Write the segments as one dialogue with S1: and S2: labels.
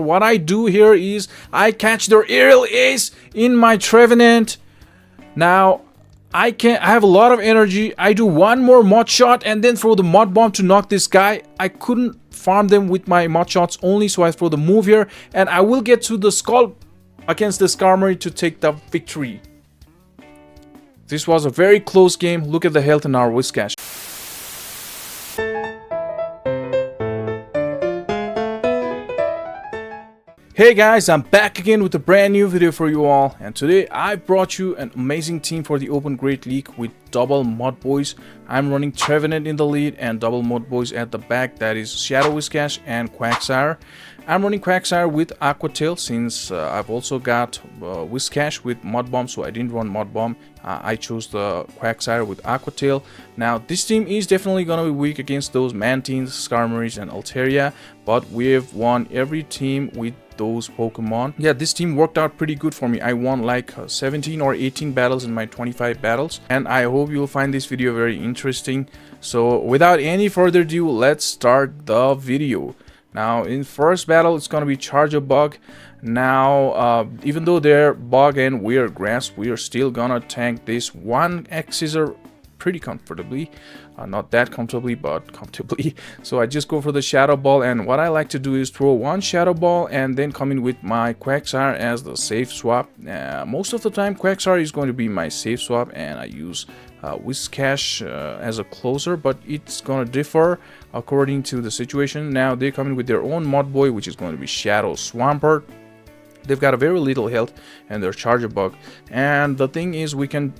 S1: What I do here is I catch their aerial ace in my Trevenant. Now I have a lot of energy. I do one more mod shot and then throw the mod bomb to knock this guy. I couldn't farm them with my mod shots only, so I throw the move here and I will get to the skull against the Skarmory to take the victory. This was a very close game. Look at the health in our Whiscash. Hey guys, I'm back again with a brand new video for you all, and today I brought you an amazing team for the Open Great League with double mod boys. I'm running Trevenant in the lead and double mod boys at the back, that is Shadow Whiscash and Quagsire. I'm running Quagsire with Aqua Tail since I've also got Whiscash with Mod Bomb, so I didn't run Mod Bomb. I chose the Quagsire with Aqua Tail. Now this team is definitely gonna be weak against those Mantines, Skarmories and Altaria, but we've won every team with those Pokemon. Yeah, this team worked out pretty good for me. I won like 17 or 18 battles in my 25 battles, and I hope you'll find this video very interesting. So without any further ado, let's start the video. Now in first battle it's gonna be Charjabug. Now even though they're bug and we're grass, we are still gonna tank this one X-Scissor pretty comfortably. Not that comfortably, but comfortably. So I just go for the Shadow Ball, and what I like to do is throw one Shadow Ball and then come in with my Quagsire as the safe swap. Most of the time Quagsire is going to be my safe swap, and I use Whiscash as a closer, but it's gonna differ according to the situation. Now they come in with their own mod boy, which is going to be Shadow Swampert. They've got a very little health and they're Charjabug, and the thing is we can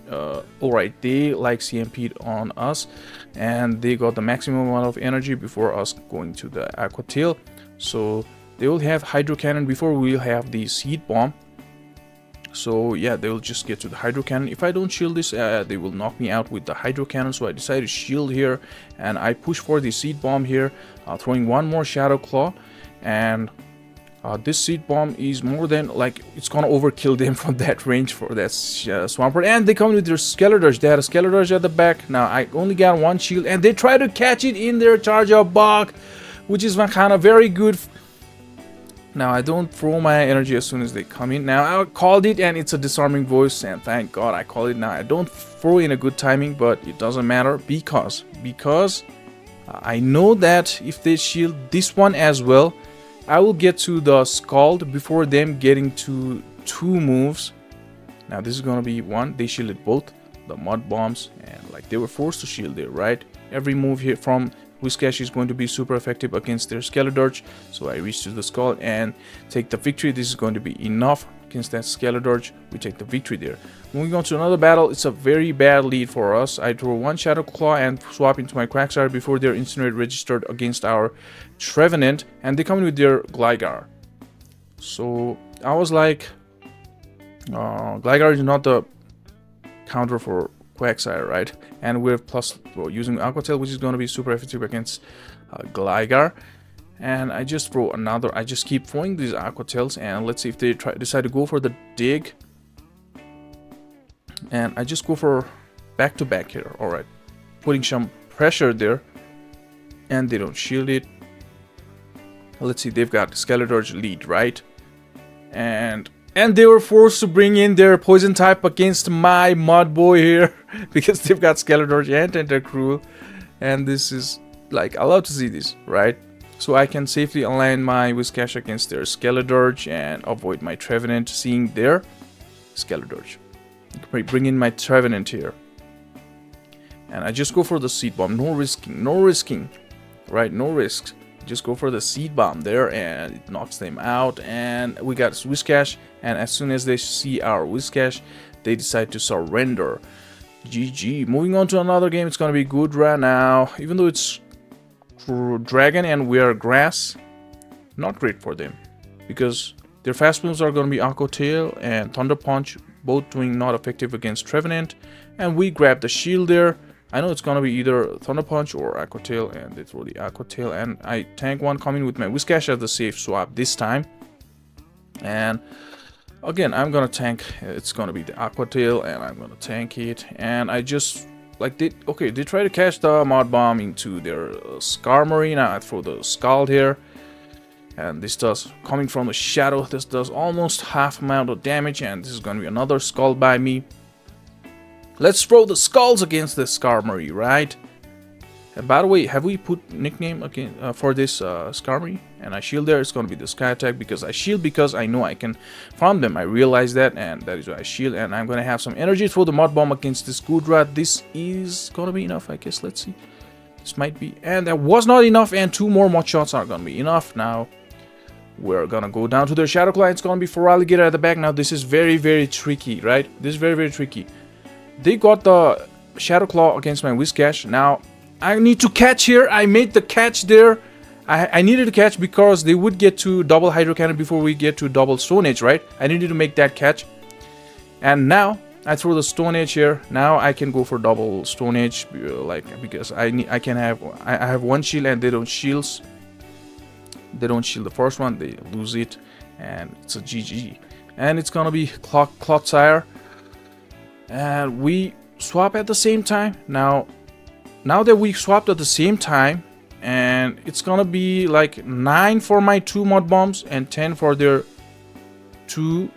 S1: alright, they like CMP'd on us and they got the maximum amount of energy before us going to the Aqua Tail, so they will have Hydro Cannon before we'll have the Seed Bomb. So yeah, they will just get to the Hydro Cannon. If I don't shield this, they will knock me out with the Hydro Cannon, so I decided to shield here and I push for the Seed Bomb here, throwing one more Shadow Claw, and this Seed Bomb is more than like it's gonna overkill them from that range for that Swampert. And they come with their Skeletorch. They had a Skeletorch at the back. Now I only got one shield and they try to catch it in their Charjabug, which is kind of very good. Now I don't throw my energy as soon as they come in. Now I called it and it's a disarming voice, and thank God I called it. Now I don't throw in a good timing, but it doesn't matter because I know that if they shield this one as well, I will get to the Scald before them getting to two moves. Now this is gonna be one. They shielded both the Mud Bombs, and like they were forced to shield there, right? Every move here from Whiscash is going to be super effective against their Skeletorch, so I reach to the Scald and take the victory. This is going to be enough against that Skeletorch. We take the victory there. Moving on to another battle, it's a very bad lead for us. I throw one Shadow Claw and swap into my Quagsire before their Incinerate registered against our Trevenant, and they come in with their Gligar. So I was like, Gligar is not the counter for Quagsire, right? And we're plus using Aqua Tail, which is going to be super effective against Gligar. And I just throw another. I just keep throwing these Aqua Tails, and let's see if they decide to go for the dig. And I just go for back to back here. All right, putting some pressure there, and they don't shield it. Let's see, they've got Skeletorch lead, right? And they were forced to bring in their poison type against my mod boy here because they've got Skeletorch and Tentacruel, and this is like, I love to see this, right? So I can safely align my Whiscash against their Skeletorch and avoid my Trevenant seeing their Skeletorch. Bring in my Trevenant here, and I just go for the Seed Bomb. No risking, right? No risks. Just go for the Seed Bomb there, and it knocks them out. And we got Whiscash, and as soon as they see our Whiscash, they decide to surrender. GG. Moving on to another game. It's gonna be good right now, even though it's Dragon and we are grass. Not great for them because their fast moves are gonna be Aqua Tail and Thunder Punch, both doing not effective against Trevenant, and we grab the shield there. I know it's gonna be either Thunder Punch or Aqua Tail, and they throw the Aqua Tail, and I tank one coming with my Whiscash as the safe swap this time. And again, I'm gonna tank. It's gonna be the Aqua Tail, and I'm gonna tank it. And I just like they try to catch the Mod Bomb into their Skarmory. Now I throw the Scald here. And this does, coming from the shadow, this does almost half amount of damage, and this is going to be another skull by me. Let's throw the skulls against this Skarmory, right? And by the way, have we put nickname again for this Skarmory? And I shield there, it's going to be the Sky Attack, because I shield because I know I can farm them. I realize that, and that is why I shield. And I'm going to have some energy for the Mud Bomb against this Goodrat. This is going to be enough, I guess. Let's see. This might be, and that was not enough, and 2 more Mud Shots are going to be enough. Now we're gonna go down to their Shadow Claw. It's gonna be for Alligator at the back. Now this is very, very tricky, right? This is very, very tricky. They got the Shadow Claw against my Whiscash. Now I need to catch here. I made the catch there. I needed to catch because they would get to double Hydro Cannon before we get to double Stone Edge, right? I needed to make that catch. And now I throw the Stone Edge here. Now I can go for double Stone Edge, like, because I have 1 shield and they don't shields. They don't shield the first one, they lose it, and it's a GG. And it's gonna be Clotsire, and we swap at the same time. Now that we swapped at the same time, and it's gonna be like 9 for my 2 Mud Bombs and 10 for their 2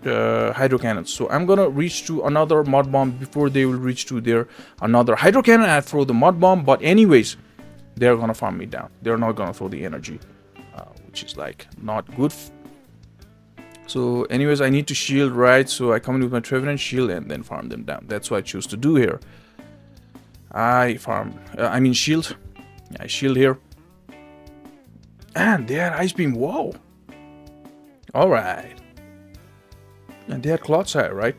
S1: Hydro Cannons. So I'm gonna reach to another Mud Bomb before they will reach to their another Hydro Cannon. I throw the Mud Bomb, but anyways, they're gonna farm me down. They're not gonna throw the energy, which is like not good. So anyways, I need to shield, right? So I come in with my Trevenant shield and then farm them down. That's what I choose to do here. I shield. I shield here. And they had Ice Beam. Whoa. Alright. And they had Clotsire, right?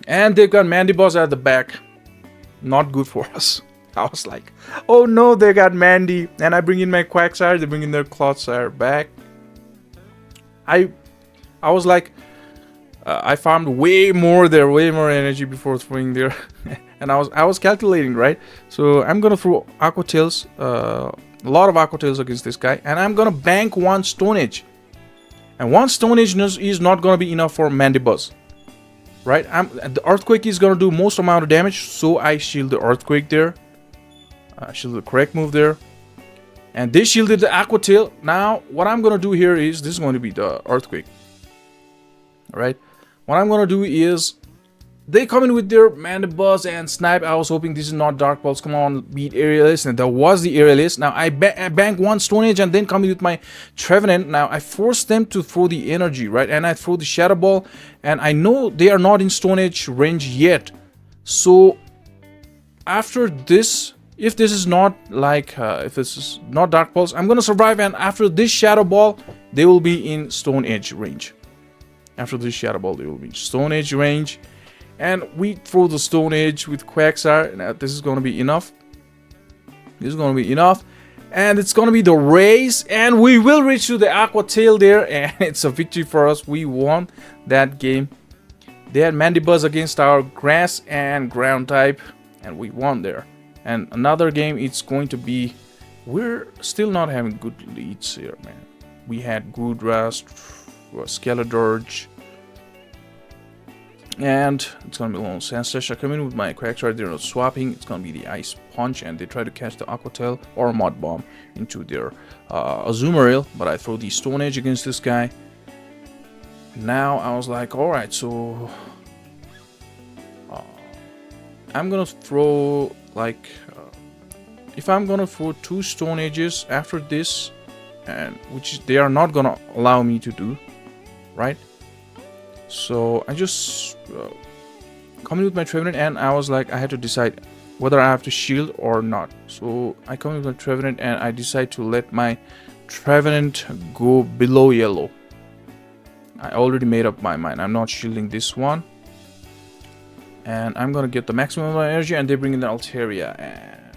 S1: And they've got Mandibuzz at the back. Not good for us. I was like, oh no, they got Mandy. And I bring in my Quagsire, they bring in their Clotsire back. I was like, I farmed way more there, way more energy before throwing there. And I was calculating, right? So I'm gonna throw Aqua Tails, a lot of Aqua Tails against this guy. And I'm gonna bank 1 Stone Edge. And 1 Stone Edge is not gonna be enough for Mandibuzz. Right? The Earthquake is gonna do most amount of damage, so I shield the Earthquake there. Shield the correct move there. And they shielded the Aqua Tail. Now, what I'm gonna do here is, this is going to be the Earthquake. Alright? What I'm gonna do is, they come in with their Mandibuzz and Snipe. I was hoping this is not Dark Pulse. Come on, beat Aerialist. And that was the Aerialist. Now, I bank 1 Stone Edge and then come in with my Trevenant. Now, I force them to throw the energy, right? And I throw the Shadow Ball. And I know they are not in Stone Edge range yet. So, after this, if this is not like, if this is not Dark Pulse, I'm gonna survive. And after this Shadow Ball, they will be in Stone Edge range. After this Shadow Ball, they will be in Stone Edge range. And we throw the Stone Edge with Quagsire. Now, this is gonna be enough. This is gonna be enough. And it's gonna be the race. And we will reach to the Aqua Tail there. And it's a victory for us. We won that game. They had Mandibuzz against our Grass and Ground type. And we won there. And another game, it's going to be, we're still not having good leads here, man. We had Goodrast, Skeledirge, and it's gonna be a little Sandslash. I come in with my Quagsire, they're not swapping. It's gonna be the Ice Punch, and they try to catch the Aqua Tail or Mud Bomb into their Azumarill, but I throw the Stone Edge against this guy. Now I was like, alright, so I'm gonna throw like if I'm gonna throw 2 Stone Edges after this, and which they are not gonna allow me to do, right? So I just come in with my Trevenant, and I was like, I had to decide whether I have to shield or not. So I come in with my Trevenant, and I decide to let my Trevenant go below yellow. I already made up my mind. I'm not shielding this one. And I'm gonna get the maximum of my energy, and they bring in the Altaria, and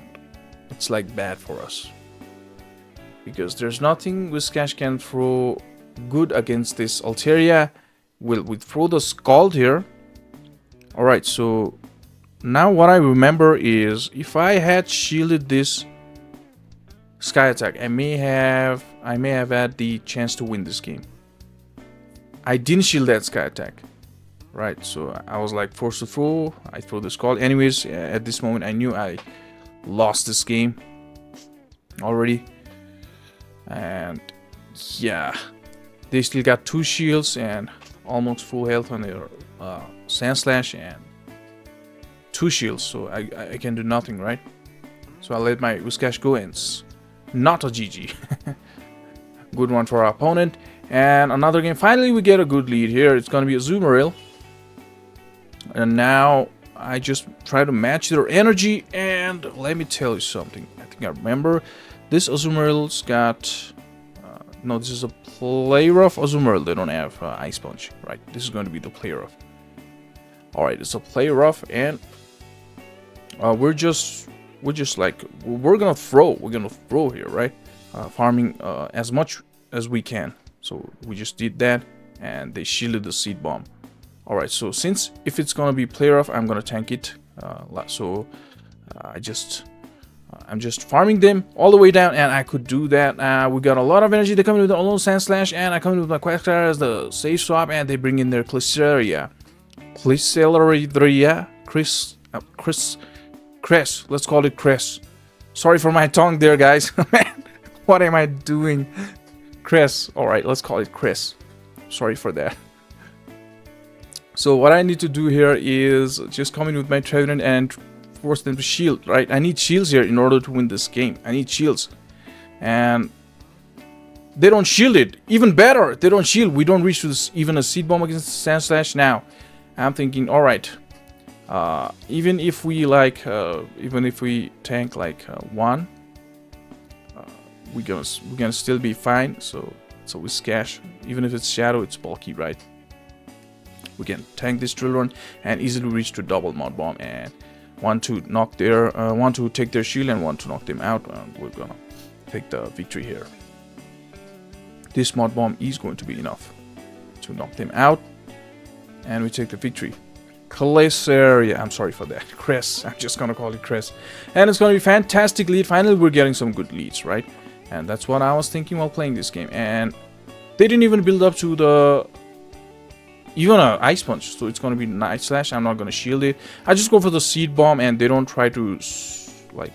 S1: it's like bad for us. Because there's nothing Whiscash can throw good against this Altaria. We throw the Scald here. Alright, so now what I remember is, if I had shielded this Sky Attack, I may have had the chance to win this game. I didn't shield that Sky Attack. Right, so I was like forced to throw. I throw the Scald. Anyways, at this moment I knew I lost this game already. And yeah, they still got 2 shields and almost full health on their Sand Slash and 2 shields, so I can do nothing, right? So I'll let my Whiscash go, and it's not a GG. Good one for our opponent. And another game. Finally, we get a good lead here. It's gonna be a Azumarill. And now I just try to match their energy. And let me tell you something. I think I remember this Azumarill's got. No, this is a Play Rough Azumarill. They don't have Ice Punch, right? This is going to be the Play Rough. All right, it's a Play Rough, and we're just like we're gonna throw here, right? Farming as much as we can. So we just did that, and they shielded the Seed Bomb. All right, so since if it's gonna be Play Rough, I'm gonna tank it. I'm just farming them all the way down, and I could do that. We got a lot of energy. They come in with the Alone Sand Slash, and I come in with my Quagsire as the safe swap, and they bring in their Cresselia. Cress. Let's call it Cress. Sorry for my tongue there, guys. Man, what am I doing? Cress. Alright, let's call it Cress. Sorry for that. So what I need to do here is just come in with my Trevenant and force them to shield, right? I need shields here in order to win this game. I need shields. And they don't shield it. Even better, they don't shield. We don't reach to this, even a Seed Bomb against the Sand Slash now. I'm thinking, alright. Even if we tank like 1, we're gonna still be fine. So we Whiscash. Even if it's Shadow, it's bulky, right? We can tank this Drill Run and easily reach to double Mud Bomb, and one to take their shield and one to knock them out. And we're gonna take the victory here. This Mud Bomb is going to be enough to knock them out, and we take the victory. Cresselia, I'm sorry for that. Cress, I'm just gonna call it Cress. And it's gonna be fantastic lead. Finally, we're getting some good leads, right? And that's what I was thinking while playing this game. And they didn't even build up to the even a Ice Punch, so it's gonna be Night Slash. I'm not gonna shield it. I just go for the Seed Bomb, and they don't try to like.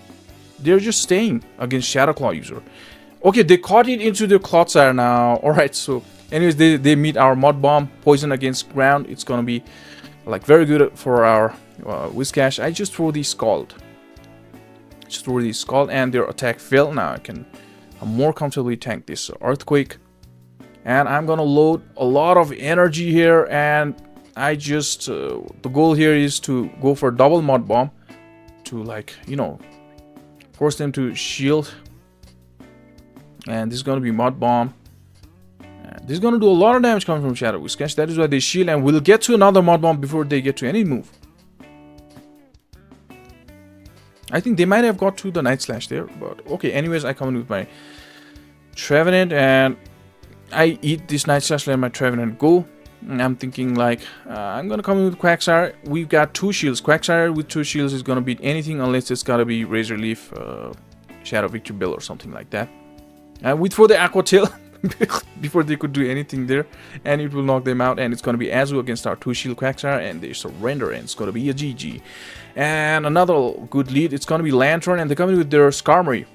S1: They're just staying against Shadow Claw user. Okay, they caught it into their Clodsire now. All right, so anyways, they meet our Mud Bomb, poison against ground. It's gonna be like very good for our Whiscash. I just throw the Scald. And their attack failed. Now I can more comfortably tank this Earthquake. And I'm gonna load a lot of energy here, and I just the goal here is to go for double Mud Bomb to, like, you know, force them to shield. And this is gonna be Mud Bomb. This is gonna do a lot of damage coming from Shadow Whiscash. That is why they shield, and we'll get to another Mud Bomb before they get to any move. I think they might have got to the Night Slash there, but okay. Anyways, I come in with my Trevenant, and I eat this Night Slash, let my Trevenant go. And I'm thinking, like, I'm gonna come in with Quagsire. We've got 2 shields. Quagsire with 2 shields is gonna beat anything unless it's gotta be Razor Leaf, Shadow Victory Bill or something like that. And we throw the Aqua Tail before they could do anything there, and it will knock them out. And it's gonna be Azu against our 2 shield Quagsire, and they surrender, and it's gonna be a GG. And another good lead, it's gonna be Lantern, and they're coming with their Skarmory.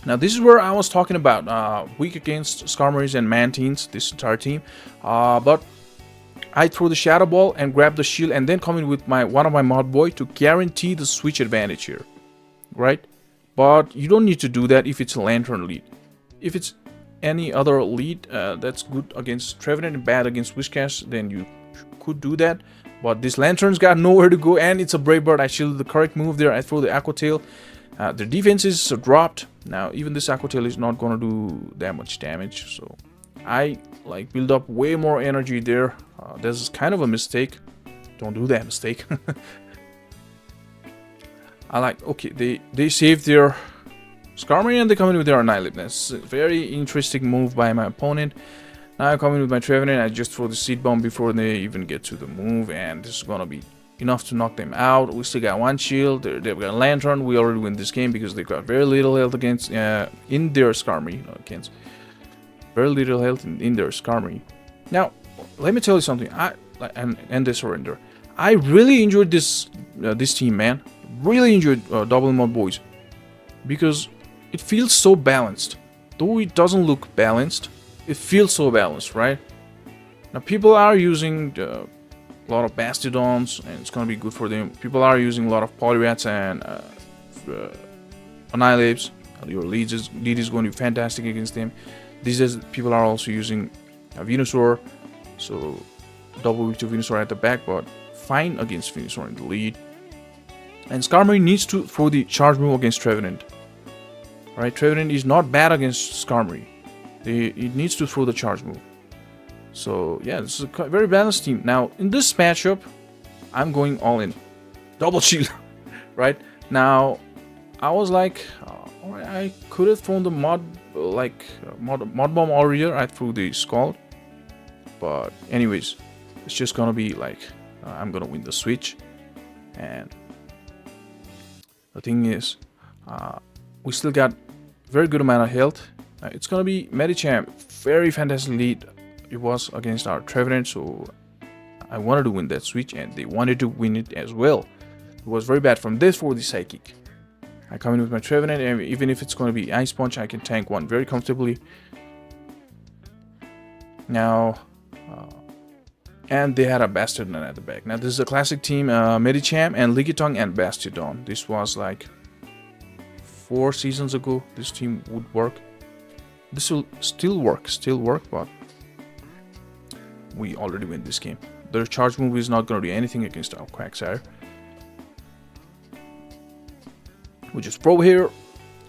S1: Now this is where I was talking about weak against Skarmories and Mantines, this entire team. But I throw the Shadow Ball and grab the shield, and then come in with one of my Mod Boy to guarantee the switch advantage here, right? But you don't need to do that if it's a Lantern lead. If it's any other lead that's good against Trevenant and bad against Whiscash, then you could do that. But this Lantern's got nowhere to go, and it's a Brave Bird. I shielded the correct move there. I throw the Aqua Tail. Their defense is dropped. Now even this Aqua Tail is not gonna do that much damage, so I like build up way more energy there. This is kind of a mistake. Don't do that mistake. Okay, they saved their Skarmory, and they come in with their Annihilate. That's a very interesting move by my opponent. Now I come in with my Trevenant. I just throw the Seed Bomb before they even get to the move, and this is gonna be enough to knock them out. We still got 1 shield. They've got a Lantern. We already win this game because they got very little health against in their Skarmory. Against very little health in their Skarmory. Now, let me tell you something. And they surrender. I really enjoyed this team, man. Really enjoyed Double Mod Boys because it feels so balanced. though it doesn't look balanced, it feels so balanced, right? Now people are using a lot of Bastiodons, and it's gonna be good for them. People are using a lot of Poliwraths and Annihilates. Your lead is going to be fantastic against them. These days, people are also using Venusaur, so double weak to Venusaur at the back, but fine against Venusaur in the lead. And Skarmory needs to throw the charge move against Trevenant. Right, Trevenant is not bad against Skarmory. It needs to throw the charge move. So yeah, this is a very balanced team. Now in this matchup, I'm going all in, double shield. Right now, I was like, I could have thrown the mod bomb earlier. I threw the Scald, but anyways, it's just gonna be like I'm gonna win the switch. And the thing is, we still got very good amount of health. It's gonna be Medicham, very fantastic lead it was against our Trevenant, so I wanted to win that switch, and they wanted to win it as well. It was very bad from this for the Psychic. I come in with my Trevenant, and even if it's going to be Ice Punch, I can tank one very comfortably. Now, and they had a Bastiodon at the back. Now, this is a classic team, Medicham and Lickitung and Bastiodon. This was like 4 seasons ago. This team would work. This will still work, but we already win this game. Their charge move is not going to do anything against our Quagsire. We just pro here,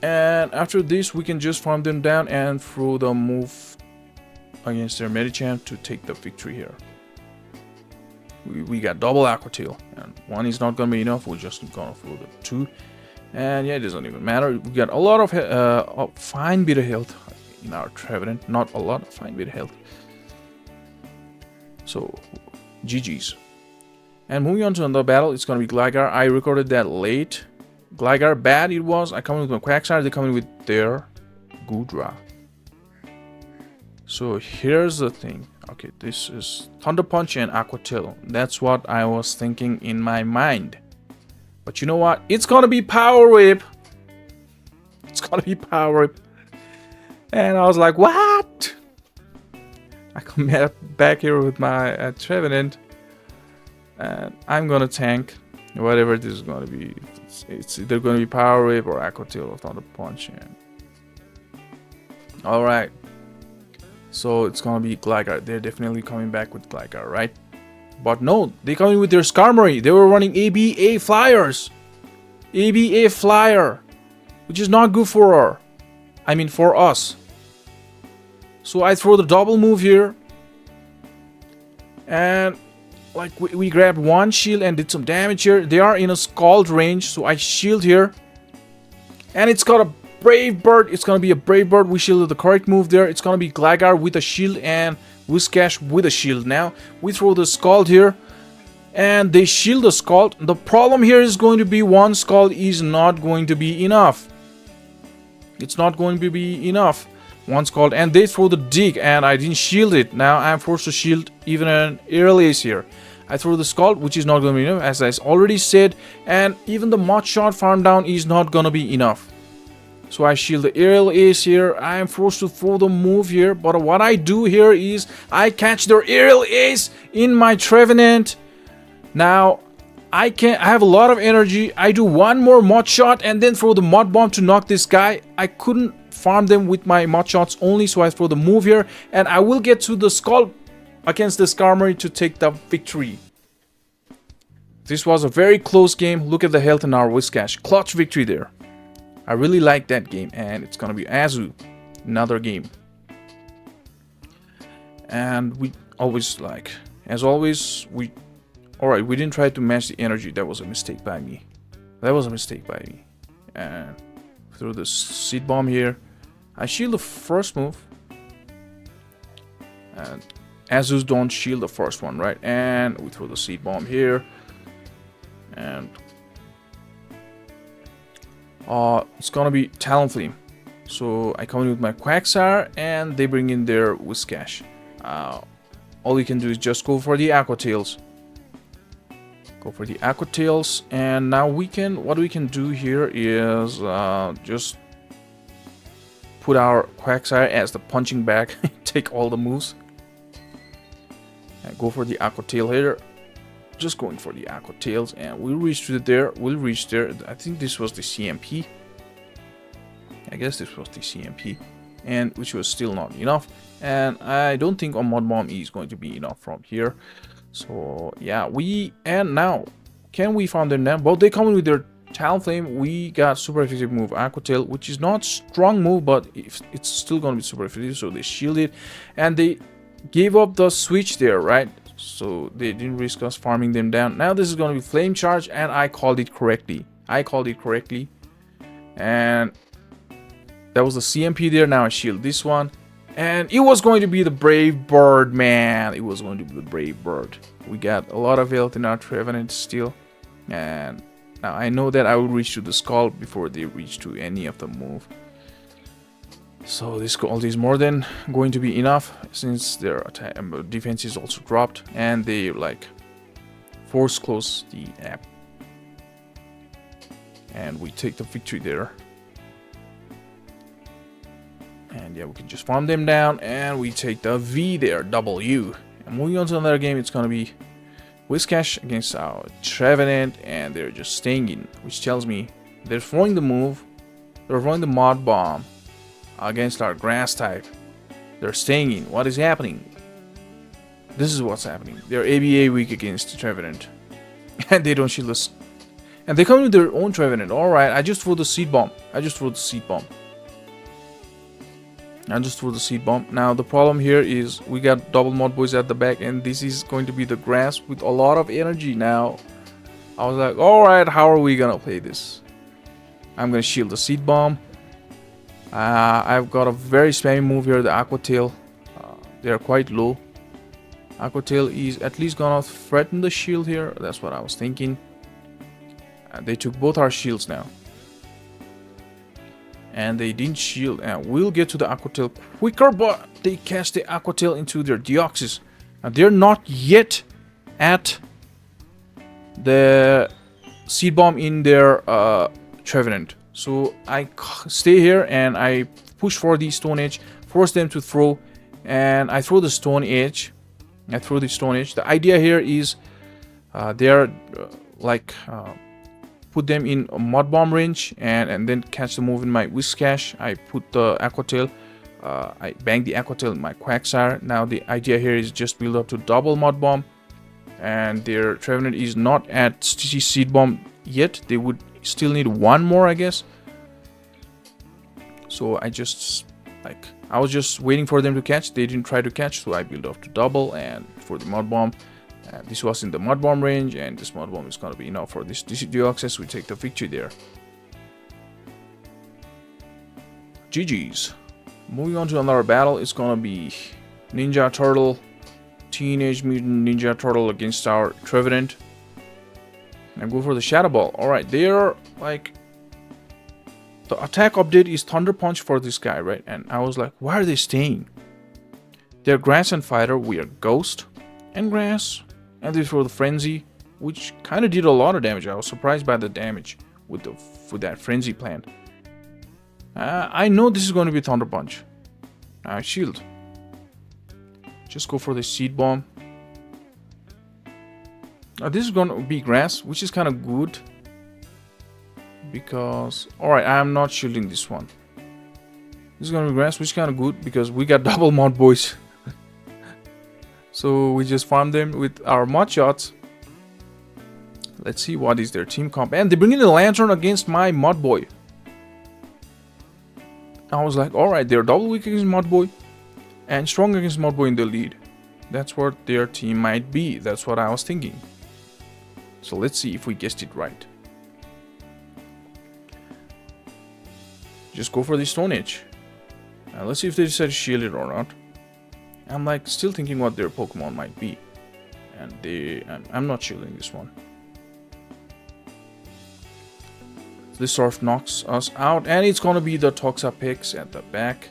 S1: and after this we can just farm them down and throw the move against their Medicham to take the victory here. We got double Aqua Tail, and 1 is not gonna be enough. We're just gonna throw the 2, and yeah, it doesn't even matter. We got a lot of fine bit of health in our Trevenant, not a lot, fine bit of health. So GG's. And moving on to another battle, it's gonna be Gligar. I recorded that late. Gligar bad it was. I come in with my Quagsire, they come in with their Goodra. So here's the thing. Okay, this is Thunder Punch and Aqua Tail. That's what I was thinking in my mind. But you know what? It's gonna be Power Whip. It's gonna be Power Whip. And I was like, what? I come back here with my Trevenant, and I'm gonna tank whatever this is gonna be. It's either gonna be Power Whip or Aqua Tail or Thunder Punch. And all right, so it's gonna be Gligar. They're definitely coming back with Gligar, right? But no, they coming with their Skarmory. They were running ABA Flyers, ABA Flyer, which is not good for her. I mean for us. So I throw the double move here, and like we grabbed 1 shield and did some damage here. They are in a Scald range, so I shield here, and it's got a Brave Bird. It's gonna be a Brave Bird. We shielded the correct move there. It's gonna be Gligar with a shield and Whiscash with a shield. Now we throw the Scald here, and they shield the Scald. The problem here is going to be 1 Scald is not going to be enough. It's not going to be enough. 1 Scald, and they throw the Dig, and I didn't shield it. Now I'm forced to shield even an Aerial Ace here. I throw the Scald, which is not going to be enough, as I already said, and even the Mud Shot farm down is not going to be enough. So I shield the Aerial Ace here. I am forced to throw the move here, but what I do here is I catch their Aerial Ace in my Trevenant. Now I have a lot of energy. I do 1 more Mud Shot and then throw the Mud Bomb to knock this guy. I couldn't farm them with my Mud Shots only, so I throw the move here, and I will get to the Scald against the Skarmory to take the victory. This was a very close game. Look at the health in our Whiscash. Clutch victory there. I really like that game, and it's gonna be Azu, another game. And we always like, as always, alright, we didn't try to match the energy. That was a mistake by me. And through the Seed Bomb here, I shield the first move, and Azus don't shield the first one, right? And we throw the Seed Bomb here, and it's gonna be Talonflame. So I come in with my Quagsire, and they bring in their Whiscash. All you can do is just go for the Aqua Tails. And now what we can do here is just put our Quagsire as the punching bag. Take all the moves. And go for the Aqua Tail here. Just going for the Aqua Tails, and we'll reach to there. We'll reach there. I think this was the CMP. I guess this was the CMP, and which was still not enough. And I don't think a Mud Bomb is going to be enough from here. So yeah, and now can we farm them now? Well, they come in with their Talonflame. We got super effective move Aqua Tail, which is not strong move, but it's still gonna be super effective. So they shield it, and they gave up the switch there, right? So they didn't risk us farming them down. Now this is going to be Flame Charge, and I called it correctly. And that was the CMP there. Now I shield this one. And it was going to be the Brave Bird, man. It was going to be the Brave Bird. We got a lot of health in our Trevenant still. And now I know that I will reach to the Skull before they reach to any of the move. So this gold is more than going to be enough, since their attack defense is also dropped, and they like force close the app, and we take the victory there. And yeah, we can just farm them down, and we take the V there, W. And moving on to another game, it's gonna be Whiscash against our Trevenant, and they're just staying in, which tells me they're throwing the move, they're throwing the Mud Bomb against our grass type. They're staying in. What is happening? This is what's happening. They're ABA weak against Trevenant. And they don't shield us. And they come with their own Trevenant. Alright, I just threw the Seed Bomb. Now the problem here is we got double Mud Boys at the back, and this is going to be the grass with a lot of energy now. I was like, alright, how are we gonna play this? I'm gonna shield the Seed Bomb. I've got a very spammy move here, the Aqua Tail. They are quite low. Aqua Tail is at least gonna threaten the shield here. That's what I was thinking. They took both our shields now. And they didn't shield. And we'll get to the Aqua Tail quicker, but they cast the Aqua Tail into their Deoxys. Now they're not yet at the Seed Bomb in their Trevenant. So I stay here and I push for the Stone Edge, force them to throw, and I throw the Stone Edge. The idea here is put them in a Mud Bomb range, and then catch the move in my Whiscash. I put the Aqua Tail, I bang the Aqua Tail in my Quagsire. Now the idea here is just build up to double Mud Bomb, and their Trevenant is not at Seed Bomb yet. They would still need one more, I guess. So I was just waiting for them to catch. They didn't try to catch, so I built up to double, and for the Mud Bomb, this was in the Mud Bomb range, and this Mud Bomb is gonna be enough for this Deoxys. We take the victory there. GG's. Moving on to another battle, it's gonna be Ninja Turtle, Teenage Mutant Ninja Turtle against our Trevenant. And go for the Shadow Ball. Alright, they're like, the attack update is Thunder Punch for this guy, right? And I was like, why are they staying? They're Grass and Fighter, we are Ghost and Grass. And they throw the Frenzy, which kind of did a lot of damage. I was surprised by the damage with that Frenzy plant. I know this is going to be Thunder Punch. Shield. Just go for the Seed Bomb. This is going to be Grass, which is kind of good. Because, alright, I am not shielding this one. This is going to be Grass, which is kind of good because we got double Mud Boys. So we just farm them with our Mud Shots. Let's see what is their team comp. And they bring in the Lantern against my Mud Boy. I was like, alright, they're double weak against Mud Boy and strong against Mud Boy in the lead. That's what their team might be. That's what I was thinking. So let's see if we guessed it right. Just go for the Stone Edge. Now let's see if they decide to shield it or not. I'm like still thinking what their Pokemon might be. And I'm not shielding this one. This sort of knocks us out, and it's gonna be the Toxapex at the back.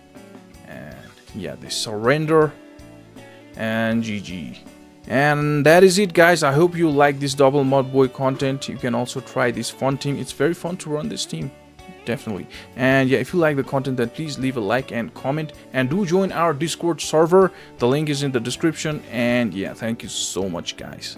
S1: And yeah, they surrender. And GG. And that is it, guys. I hope you like this double Mud Boy content. You can also try this fun team. It's very fun to run this team. definitely. And yeah, if you like the content, then please leave a like and comment, and do join our Discord server. The link is in the description. And yeah, thank you so much, guys.